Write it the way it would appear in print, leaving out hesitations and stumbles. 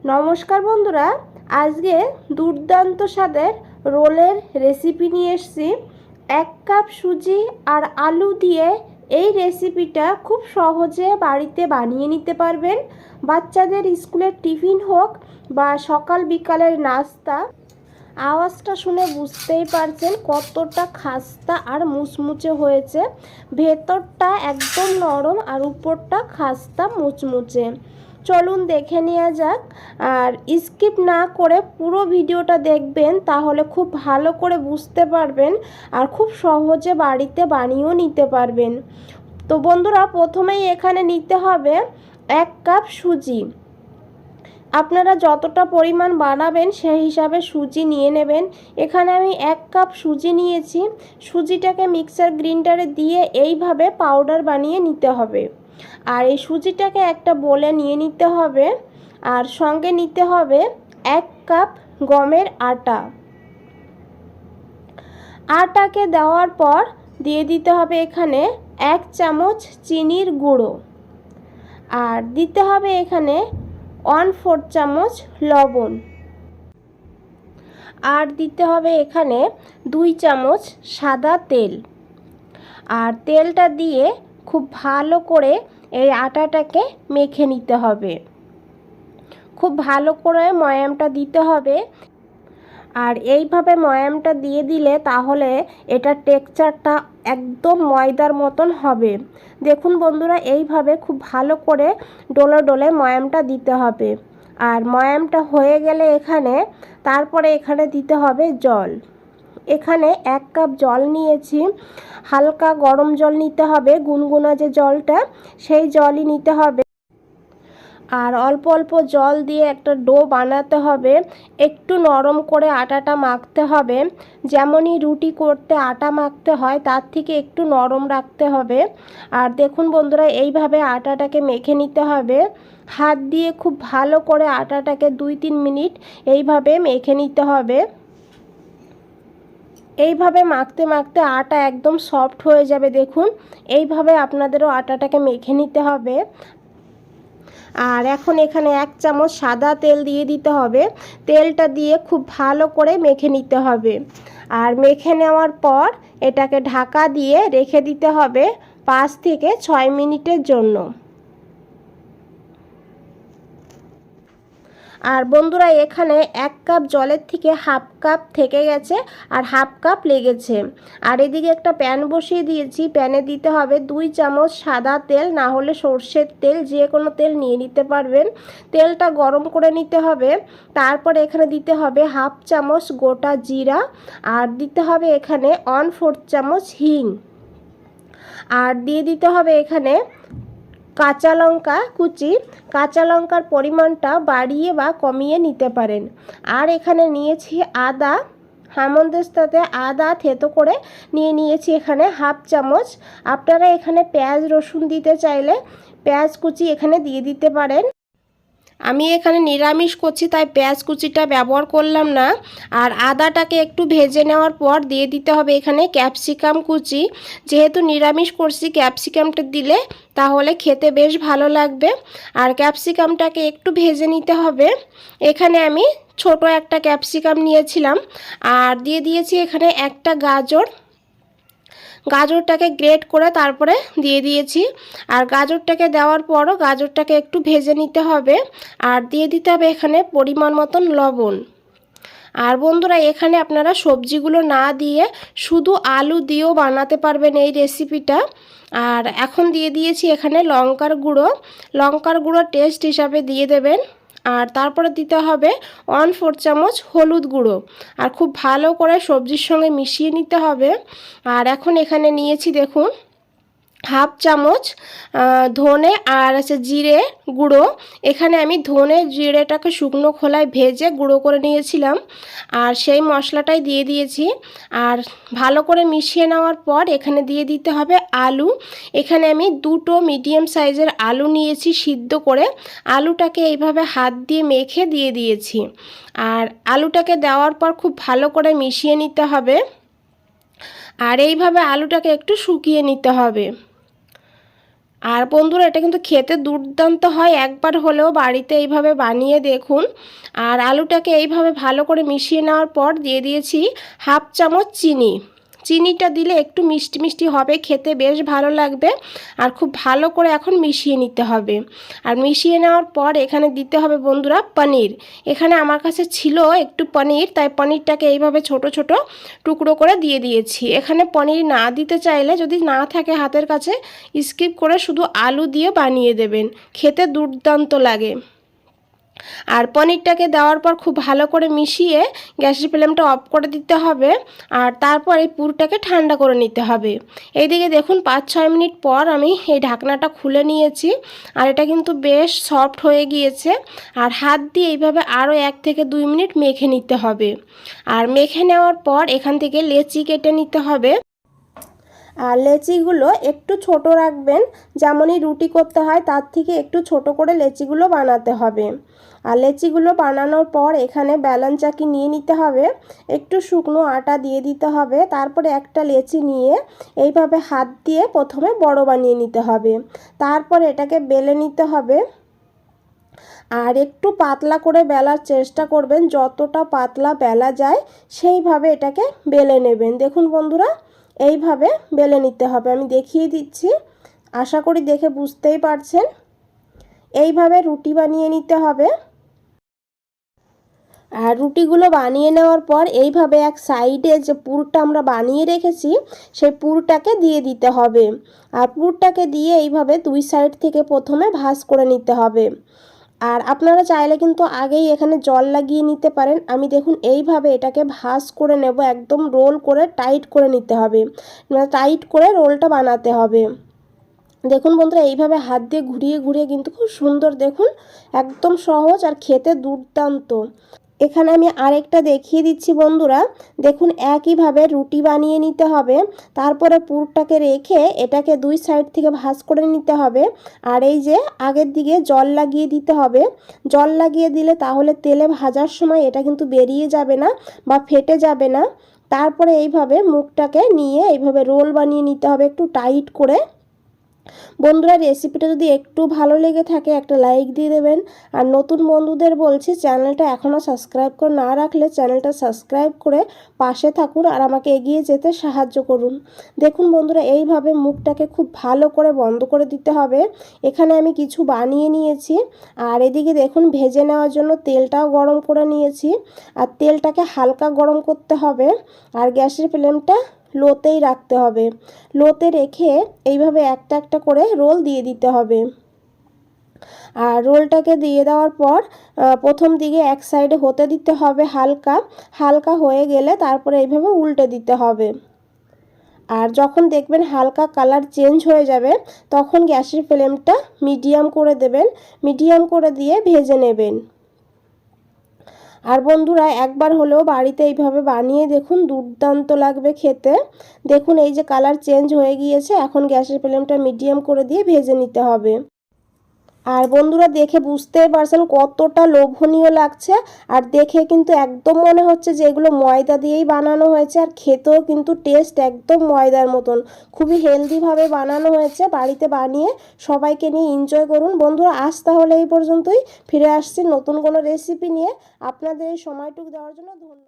নমস্কার বন্ধুরা, আজকে দুর্দান্ত স্বাদের রোলের রেসিপি নিয়ে এসেছি। 1 কাপ সুজি আর আলু দিয়ে এই রেসিপিটা খুব সহজে বাড়িতে বানিয়ে নিতে পারবেন। বাচ্চাদের স্কুলের টিফিন হোক বা সকাল বিকালের নাস্তা। আওয়াজটা শুনে বুঝতেই পারছেন কতটা খাস্তা আর মুচমুচে হয়েছে। ভেতরটা একদম নরম আর উপরটা খাস্তা মুচমুচে। চলুন দেখে নেওয়া যাক। আর স্কিপ না করে পুরো ভিডিওটা দেখবেন, তাহলে খুব ভালো করে বুঝতে পারবেন আর খুব সহজে বাড়িতে বানিয়েও নিতে পারবেন। তো বন্ধুরা, প্রথমেই এখানে নিতে হবে 1 কাপ সুজি। আপনারা যতটা পরিমাণ বানাবেন সেই হিসাবে সুজি নিয়ে নেবেন। এখানে আমি 1 কাপ সুজি নিয়েছি। সুজিটাকে মিক্সার গ্রাইন্ডারে দিয়ে এইভাবে পাউডার বানিয়ে নিতে হবে। আর এই সুজিটাকে একটা বোলে নিয়ে নিতে হবে। আর সঙ্গে নিতে হবে 1 কাপ গমের আটা। আটাকে দেওয়ার পর দিয়ে দিতে হবে এখানে 1 চামচ চিনির গুঁড়ো। আর দিতে হবে এখানে 1/4 চামচ লবণ। আর দিতে হবে এখানে 2 চামচ সাদা তেল। আর তেলটা দিয়ে খুব ভালো করে এই আটাটাকে মেখে নিতে হবে। খুব ভালো করে ময়ামটা দিতে হবে। আর এইভাবে ময়ামটা দিয়ে দিলে তাহলে এটার টেক্সচারটা একদম ময়দার মতন হবে। দেখুন বন্ধুরা, এইভাবে খুব ভালো করে ডলে ডলে ময়ামটা দিতে হবে। আর ময়ামটা হয়ে গেলে তারপরে এখানে দিতে হবে জল। এখানে 1 কাপ জল নিয়েছি। হালকা গরম জল নিতে হবে, গুনগুনা যে জলটা সেই জলই নিতে হবে। আর অল্প অল্প জল দিয়ে একটা ডো বানাতে হবে। একটু নরম করে আটাটা মাখতে হবে। যেমনই রুটি করতে আটা মাখতে হয় তার থেকে একটু নরম রাখতে হবে। আর দেখুন বন্ধুরা, এইভাবে আটাটাকে মেখে নিতে হবে। হাত দিয়ে খুব ভালো করে আটাটাকে 2-3 মিনিট এইভাবে মেখে নিতে হবে। এইভাবে মাখতে মাখতে আটা একদম সফট হয়ে যাবে। দেখুন, এইভাবে আপনাদেরও আটাটাকে মেখে নিতে হবে। আর এখন এখানে 1 চামচ সাদা তেল দিয়ে দিতে হবে। তেলটা দিয়ে খুব ভালো করে মেখে নিতে হবে। আর মেখে নেওয়ার পর এটাকে ঢাকা দিয়ে রেখে দিতে হবে 5 থেকে 6 মিনিটের জন্য। আর বন্ধুরা, এখানে 1 কাপ জলের থেকে হাফ কাপ থেকে গেছে আর হাফ কাপ লেগেছে। আর এদিকে একটা প্যান বসিয়ে দিয়েছি। প্যানে দিতে হবে 2 চামচ সাদা তেল, না হলে সর্ষের তেল, যে কোনো তেল নিয়ে নিতে পারবেন। তেলটা গরম করে নিতে হবে। তারপরে এখানে দিতে হবে হাফ চামচ গোটা জিরা। আর দিতে হবে এখানে 1/4 চামচ হিং। আর দিয়ে দিতে হবে এখানে কাঁচা লঙ্কা কুচি। কাঁচা লঙ্কার পরিমাণটা বাড়িয়ে বা কমিয়ে নিতে পারেন। আর এখানে নিয়েছি আদা। হামনদিস্তাতে আদা থেতো করে নিয়েছি এখানে হাফ চামচ। আপনারা এখানে পেঁয়াজ রসুন দিতে চাইলে পেঁয়াজ কুচি এখানে দিয়ে দিতে পারেন। আমি এখানে নিরামিষ করছি তাই পেঁয়াজ কুচিটা ব্যবহার করলাম না। আর আদাটাকে একটু ভেজে নেওয়ার পর দিয়ে দিতে হবে এখানে ক্যাপসিকাম কুচি। যেহেতু নিরামিষ করছি, ক্যাপসিকামটা দিলে তাহলে খেতে বেশ ভালো লাগবে। আর ক্যাপসিকামটাকে একটু ভেজে নিতে হবে। এখানে আমি ছোট একটা ক্যাপসিকাম নিয়েছিলাম। আর দিয়ে দিয়েছি এখানে একটা গাজর। গাজরটাকে গ্রেট করে তারপরে দিয়ে দিয়েছি। আর গাজরটাকে দেওয়ার পরও গাজরটাকে একটু ভেজে নিতে হবে। আর দিয়ে দিতে হবে এখানে পরিমাণ মতন লবণ। আর বন্ধুরা, এখানে আপনারা সবজিগুলো না দিয়ে শুধু আলু দিয়েও বানাতে পারবেন এই রেসিপিটা। আর এখন দিয়ে দিয়েছি এখানে লঙ্কার গুঁড়ো। লঙ্কার গুঁড়ো টেস্ট হিসাবে দিয়ে দেবেন। আর তারপরে দিতে হবে 1/4 চামচ হলুদ গুঁড়ো। আর খুব ভালো করে সবজির সঙ্গে মিশিয়ে নিতে হবে। আর এখন এখানে নিয়েছি দেখুন হাফ চামচ ধনে আর জিরে গুঁড়ো। এখানে আমি ধনে জিরেটাকে শুকনো খোলায় ভেজে গুঁড়ো করে নিয়েছিলাম। আর সেই মশলাটাই দিয়ে দিয়েছি। আর ভালো করে মিশিয়ে নেওয়ার পর এখানে দিয়ে দিতে হবে আলু। এখানে আমি 2টো মিডিয়াম সাইজের আলু নিয়েছি সিদ্ধ করে। আলুটাকে এইভাবে হাত দিয়ে মেখে দিয়ে দিয়েছি। আর আলুটাকে দেওয়ার পর খুব ভালো করে মিশিয়ে নিতে হবে। আর এইভাবে আলুটাকে একটু শুকিয়ে নিতে হবে। আর বন্ধুরা এটা কিন্তু খেতে দুর্দান্ত হয়, একবার হলেও বাড়িতে এইভাবে বানিয়ে দেখুন। আর আলুটাকে এইভাবে ভালো করে মিশিয়ে নেওয়ার পর দিয়ে দিয়েছি হাফ চামচ চিনি। চিনিটা দিলে একটু মিষ্টি মিষ্টি হবে, খেতে বেশ ভালো লাগবে। আর খুব ভালো করে এখন মিশিয়ে নিতে হবে। আর মিশিয়ে নেওয়ার পর এখানে দিতে হবে বন্ধুরা পনির। এখানে আমার কাছে ছিল একটু পনির, তাই পনিরটাকে এইভাবে ছোট ছোট টুকরো করে দিয়ে দিয়েছি। এখানে পনির না দিতে চাইলে, যদি না থাকে হাতের কাছে, স্কিপ করে শুধু আলু দিয়ে বানিয়ে দেবেন, খেতে দুর্দান্ত লাগে। আর পনিরটাকে দেওয়ার পর খুব ভালো করে মিশিয়ে গ্যাসের ফ্লেমটা অফ করে দিতে হবে। আর তারপর এই পুরটাকে ঠান্ডা করে নিতে হবে। এইদিকে দেখুন 5-6 মিনিট পর আমি এই ঢাকনাটা খুলে নিয়েছি। আর এটা কিন্তু বেশ সফট হয়ে গিয়েছে। আর হাত দিয়ে এইভাবে আরও 1 থেকে 2 মিনিট মেখে নিতে হবে। আর মেখে নেওয়ার পর এখান থেকে লেচি কেটে নিতে হবে। আর লেচিগুলো একটু ছোট রাখবেন, যেমনই রুটি করতে হয় তার থেকে একটু ছোট করে লেচিগুলো বানাতে হবে। আর লেচিগুলো বানানোর পর এখানে বেলন চাকি নিয়ে নিতে হবে, একটু শুকনো আটা দিয়ে দিতে হবে। তারপরে একটা লেচি নিয়ে এইভাবে হাত দিয়ে প্রথমে বড় বানিয়ে নিতে হবে, তারপর এটাকে বেলে নিতে হবে। আর একটু পাতলা করে বেলার চেষ্টা করবেন, যতটা পাতলা বেলা যায় সেইভাবে এটাকে বেলে নেবেন। দেখুন বন্ধুরা, এইভাবে বেলে নিতে হবে, আমি দেখিয়ে দিচ্ছি, আশা করি দেখে বুঝতেই পারছেন। এইভাবে রুটি বানিয়ে নিতে হবে। আর রুটিগুলো বানিয়ে নেওয়ার পর এইভাবে এক সাইডে যে পুরটা আমরা বানিয়ে রেখেছি সেই পুরটাকে দিয়ে দিতে হবে। আর পুরটাকে দিয়ে এইভাবে 2 সাইড থেকে প্রথমে ভাঁজ করে নিতে হবে। আর আপনারা চাইলে কিন্তু আগেই এখানে জল লাগিয়ে নিতে পারেন। আমি দেখুন এইভাবে এটাকে ভাঁজ করে নেব, একদম রোল করে টাইট করে নিতে হবে, টাইট করে রোলটা বানাতে হবে। দেখুন বন্ধুরা, এইভাবে হাত দিয়ে ঘুরিয়ে ঘুরিয়ে কিন্তু খুব সুন্দর, দেখুন একদম সহজ আর খেতে দুর্দান্ত। এখানে আমি আরেকটা দেখিয়ে দিচ্ছি বন্ধুরা, দেখুন একইভাবে রুটি বানিয়ে নিতে হবে। তারপরে পুরটাকে রেখে এটাকে 2 সাইড থেকে ভাঁজ করে নিতে হবে। আর এই যে আগের দিকে জল লাগিয়ে দিতে হবে। জল লাগিয়ে দিলে তাহলে তেলে ভাজার সময় এটা কিন্তু বেরিয়ে যাবে না বা ফেটে যাবে না। তারপরে এইভাবে মুখটাকে নিয়ে এইভাবে রোল বানিয়ে নিতে হবে একটু টাইট করে। বন্ধুরা, রেসিপিটা যদি একটু ভালো লেগে থাকে একটা লাইক দিয়ে দেবেন। আর নতুন বন্ধুদের বলছি, চ্যানেলটা এখনও সাবস্ক্রাইব করে না রাখলে চ্যানেলটা সাবস্ক্রাইব করে পাশে থাকুন আর আমাকে এগিয়ে যেতে সাহায্য করুন। দেখুন বন্ধুরা, এইভাবে মুখটাকে খুব ভালো করে বন্ধ করে দিতে হবে। এখানে আমি কিছু বানিয়ে নিয়েছি। আর এদিকে দেখুন ভেজে নেওয়ার জন্য তেলটাও গরম করে নিয়েছি। আর তেলটাকে হালকা গরম করতে হবে। আর গ্যাসের ফ্লেমটা লোতেই রাখতে হবে। লোতে রেখে এইভাবে একটা একটা করে রোল দিয়ে দিতে হবে। আর রোলটাকে দিয়ে দেওয়ার পর প্রথম দিকে এক সাইডে হতে দিতে হবে, হালকা হালকা হয়ে গেলে তারপরে এইভাবে উল্টে দিতে হবে। আর যখন দেখবেন হালকা কালার চেঞ্জ হয়ে যাবে তখন গ্যাসের ফ্লেমটা মিডিয়াম করে দেবেন, মিডিয়াম করে দিয়ে ভেজে নেবেন। আর বন্ধুরা, একবার হলেও বাড়িতে এইভাবে বানিয়ে দেখুন, দুর্দান্ত লাগবে খেতে। দেখুন এই যে কালার চেঞ্জ হয়ে গিয়েছে, এখন গ্যাসের ফ্লেমটা মিডিয়াম করে দিয়ে ভেজে নিতে হবে। আর বন্ধুরা, দেখে বুঝতেই পারছেন কতটা লোভনীয় লাগছে। আর দেখে কিন্তু একদম মনে হচ্ছে যে এগুলো ময়দা দিয়েই বানানো হয়েছে। আর খেতেও কিন্তু টেস্ট একদম ময়দার মতন, খুবই হেলদিভাবে বানানো হয়েছে। বাড়িতে বানিয়ে সবাইকে নিয়ে এনজয় করুন। বন্ধুরা, আজ তাহলে এই পর্যন্তই, ফিরে আসছি নতুন কোনো রেসিপি নিয়ে। আপনাদের এই সময়টুকু দেওয়ার জন্য ধন্যবাদ।